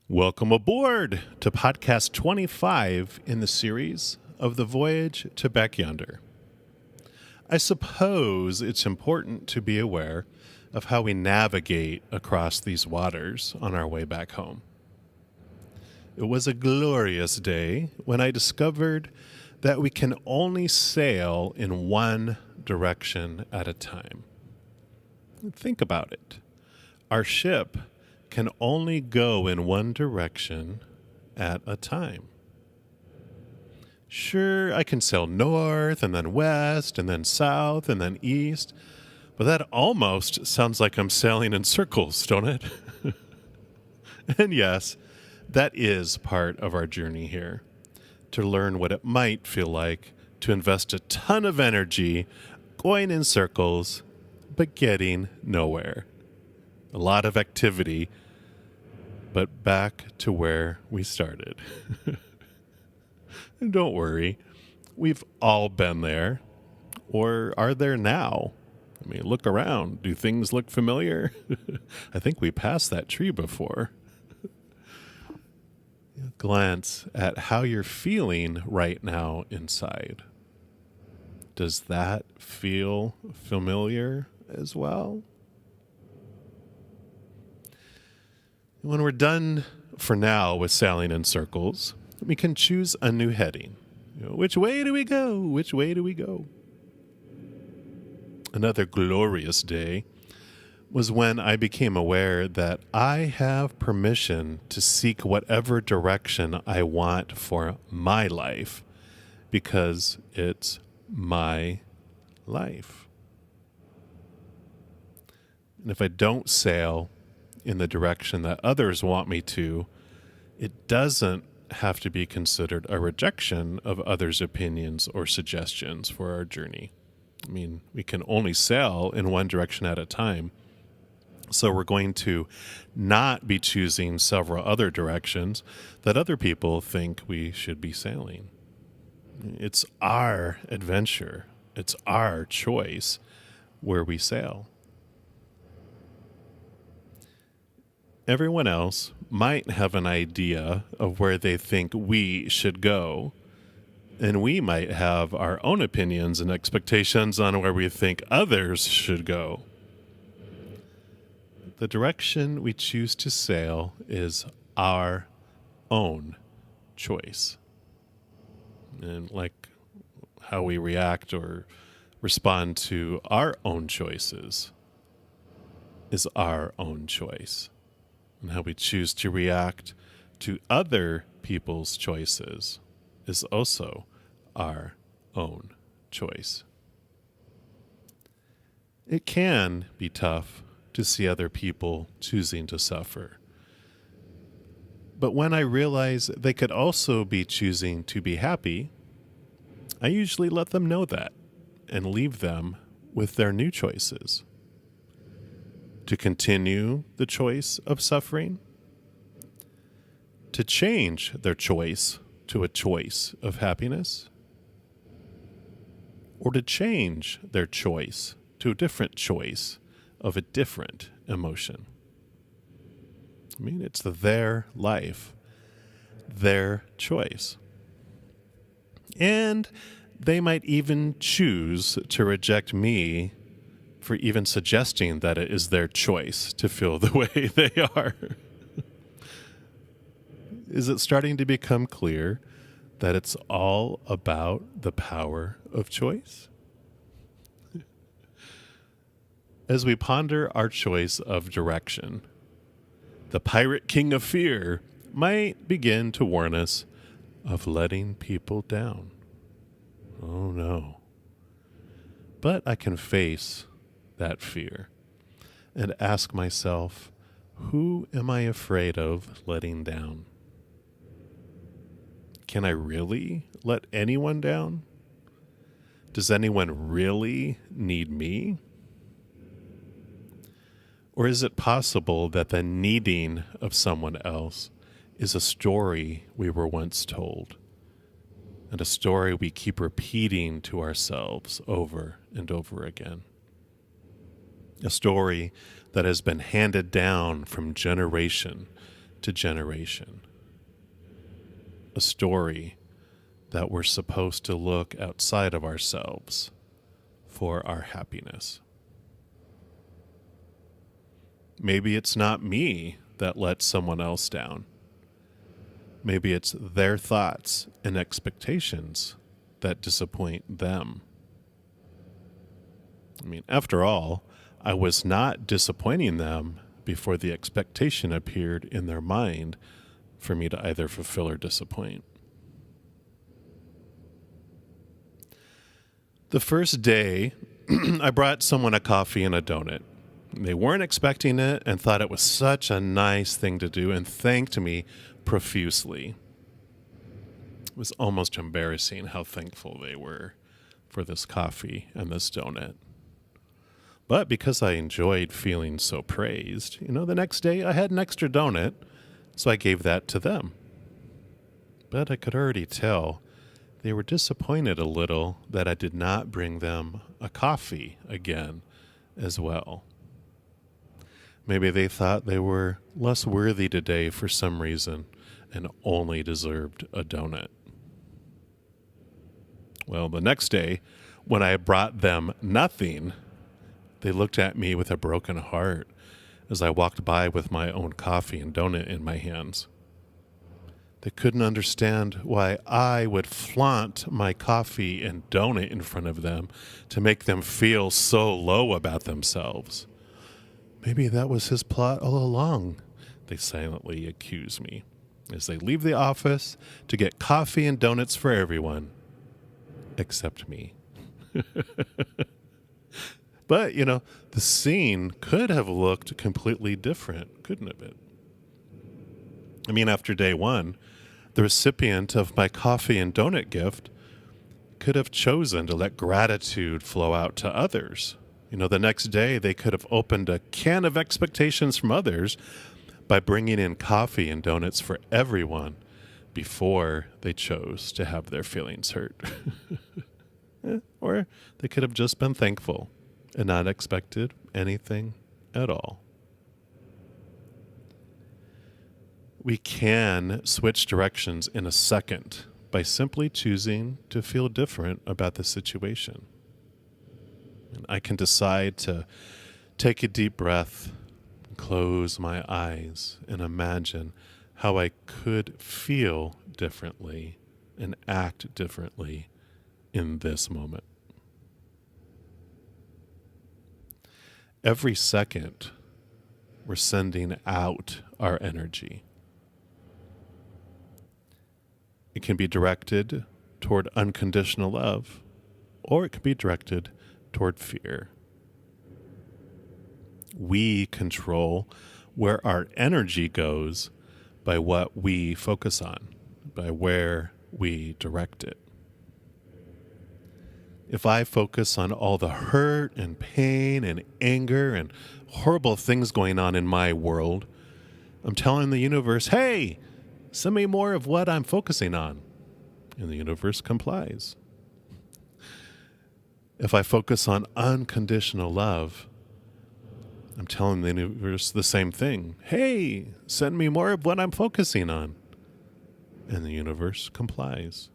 Welcome aboard to podcast 25 in the series of the Voyage to back Yonder. I suppose it's important to be aware of how we navigate across these waters on our way back home. It was a glorious day when I discovered that we can only sail in one direction at a time. Think about it. Our ship can only go in one direction at a time. Sure, I can sail north and then west and then south and then east, but that almost sounds like I'm sailing in circles, don't it? And yes, that is part of our journey here, to learn what it might feel like to invest a ton of energy going in circles, but getting nowhere. A lot of activity, but back to where we started. And don't worry, we've all been there, or are there now? I mean, look around. Do things look familiar? I think we passed that tree before. Glance at how you're feeling right now inside. Does that feel familiar as well? When we're done for now with sailing in circles, we can choose a new heading. Which way do we go? Which way do we go? Another glorious day was when I became aware that I have permission to seek whatever direction I want for my life because it's my life. And if I don't sail in the direction that others want me to, it doesn't have to be considered a rejection of others' opinions or suggestions for our journey. I mean, we can only sail in one direction at a time. So we're going to not be choosing several other directions that other people think we should be sailing. It's our adventure. It's our choice where we sail. Everyone else might have an idea of where they think we should go, and we might have our own opinions and expectations on where we think others should go. The direction we choose to sail is our own choice. And like how we react or respond to our own choices is our own choice. And how we choose to react to other people's choices is also our own choice. It can be tough to see other people choosing to suffer. But when I realize they could also be choosing to be happy, I usually let them know that and leave them with their new choices. To continue the choice of suffering, to change their choice to a choice of happiness, or to change their choice to a different choice of a different emotion. I mean, it's their life, their choice. And they might even choose to reject me for even suggesting that it is their choice to feel the way they are. Is it starting to become clear that it's all about the power of choice? As we ponder our choice of direction, the pirate king of fear might begin to warn us of letting people down. Oh no. But I can face that fear and ask myself, who am I afraid of letting down? Can I really let anyone down? Does anyone really need me? Or is it possible that the needing of someone else is a story we were once told, and a story we keep repeating to ourselves over and over again? A story that has been handed down from generation to generation. A story that we're supposed to look outside of ourselves for our happiness. Maybe it's not me that lets someone else down. Maybe it's their thoughts and expectations that disappoint them. I mean, after all, I was not disappointing them before the expectation appeared in their mind for me to either fulfill or disappoint. The first day, I brought someone a coffee and a donut. They weren't expecting it and thought it was such a nice thing to do and thanked me profusely. It was almost embarrassing how thankful they were for this coffee and this donut. But because I enjoyed feeling so praised, the next day I had an extra donut, so I gave that to them. But I could already tell they were disappointed a little that I did not bring them a coffee again as well. Maybe they thought they were less worthy today for some reason and only deserved a donut. Well, the next day, when I brought them nothing, they looked at me with a broken heart as I walked by with my own coffee and donut in my hands. They couldn't understand why I would flaunt my coffee and donut in front of them to make them feel so low about themselves. Maybe that was his plot all along, they silently accuse me, as they leave the office to get coffee and donuts for everyone, except me. But, the scene could have looked completely different, couldn't it? I mean, after day one, the recipient of my coffee and donut gift could have chosen to let gratitude flow out to others. The next day they could have opened a can of expectations from others by bringing in coffee and donuts for everyone before they chose to have their feelings hurt. Or they could have just been thankful and not expected anything at all. We can switch directions in a second by simply choosing to feel different about the situation. And I can decide to take a deep breath, close my eyes, and imagine how I could feel differently and act differently in this moment. Every second, we're sending out our energy. It can be directed toward unconditional love, or it can be directed toward fear. We control where our energy goes by what we focus on, by where we direct it. If I focus on all the hurt and pain and anger and horrible things going on in my world, I'm telling the universe, hey, send me more of what I'm focusing on. And the universe complies. If I focus on unconditional love, I'm telling the universe the same thing. Hey, send me more of what I'm focusing on. And the universe complies.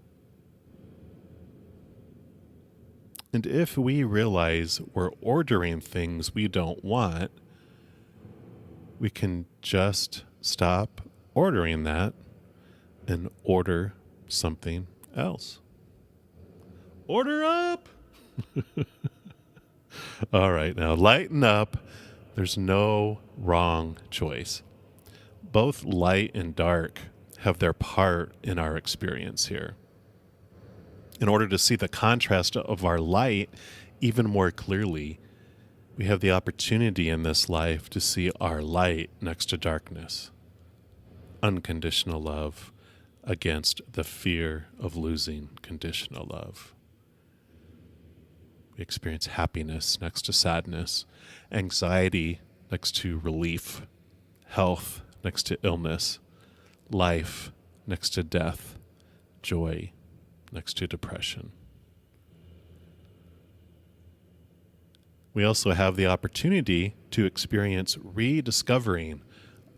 And if we realize we're ordering things we don't want, we can just stop ordering that and order something else. Order up! All right, now lighten up. There's no wrong choice. Both light and dark have their part in our experience here. In order to see the contrast of our light even more clearly, we have the opportunity in this life to see our light next to darkness. Unconditional love against the fear of losing conditional love. We experience happiness next to sadness, anxiety next to relief, health next to illness, life next to death, joy next to depression. We also have the opportunity to experience rediscovering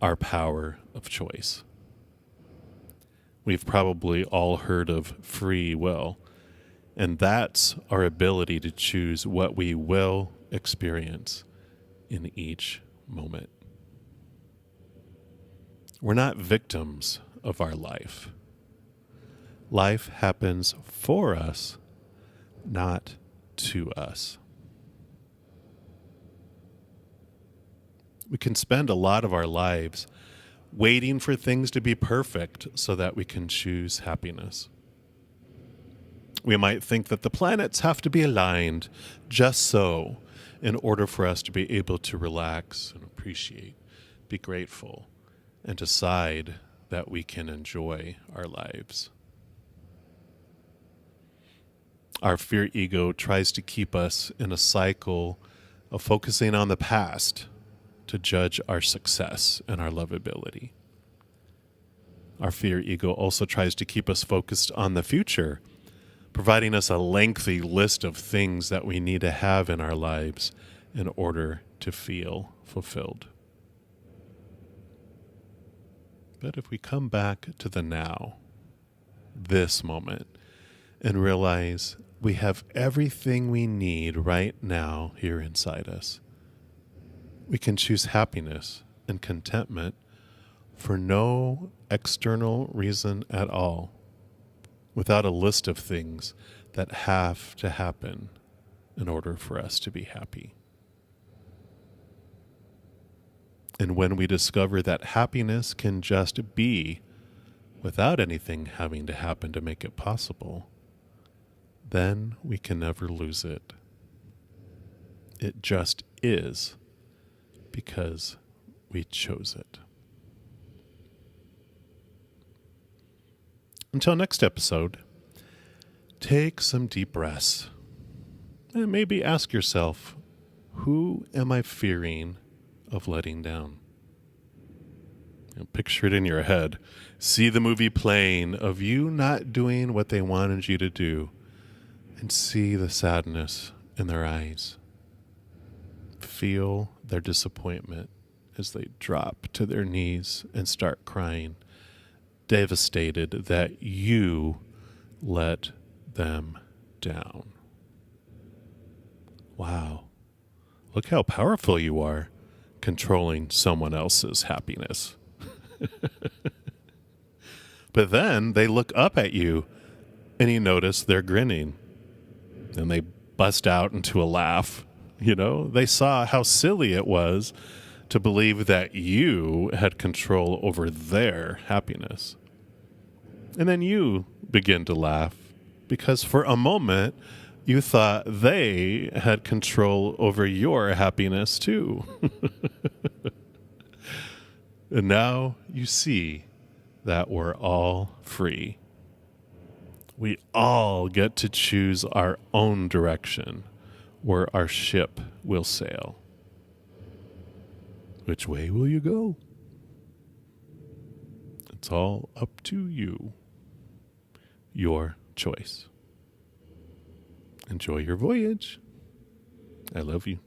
our power of choice. We've probably all heard of free will, and that's our ability to choose what we will experience in each moment. We're not victims of our life. Life happens for us, not to us. We can spend a lot of our lives waiting for things to be perfect so that we can choose happiness. We might think that the planets have to be aligned just so in order for us to be able to relax and appreciate, be grateful, and decide that we can enjoy our lives. Our fear ego tries to keep us in a cycle of focusing on the past to judge our success and our lovability. Our fear ego also tries to keep us focused on the future, providing us a lengthy list of things that we need to have in our lives in order to feel fulfilled. But if we come back to the now, this moment, and realize we have everything we need right now here inside us, we can choose happiness and contentment for no external reason at all, without a list of things that have to happen in order for us to be happy. And when we discover that happiness can just be without anything having to happen to make it possible, then we can never lose it. It just is because we chose it. Until next episode, take some deep breaths and maybe ask yourself, who am I fearing of letting down? Picture it in your head. See the movie playing of you not doing what they wanted you to do, and see the sadness in their eyes. Feel their disappointment as they drop to their knees and start crying, devastated that you let them down. Wow. Look how powerful you are, controlling someone else's happiness. But then they look up at you and you notice they're grinning and they bust out into a laugh. They saw how silly it was to believe that you had control over their happiness. And then you begin to laugh because for a moment you thought they had control over your happiness too. And now you see that we're all free. We all get to choose our own direction where our ship will sail. Which way will you go? It's all up to you. Your choice. Enjoy your voyage. I love you.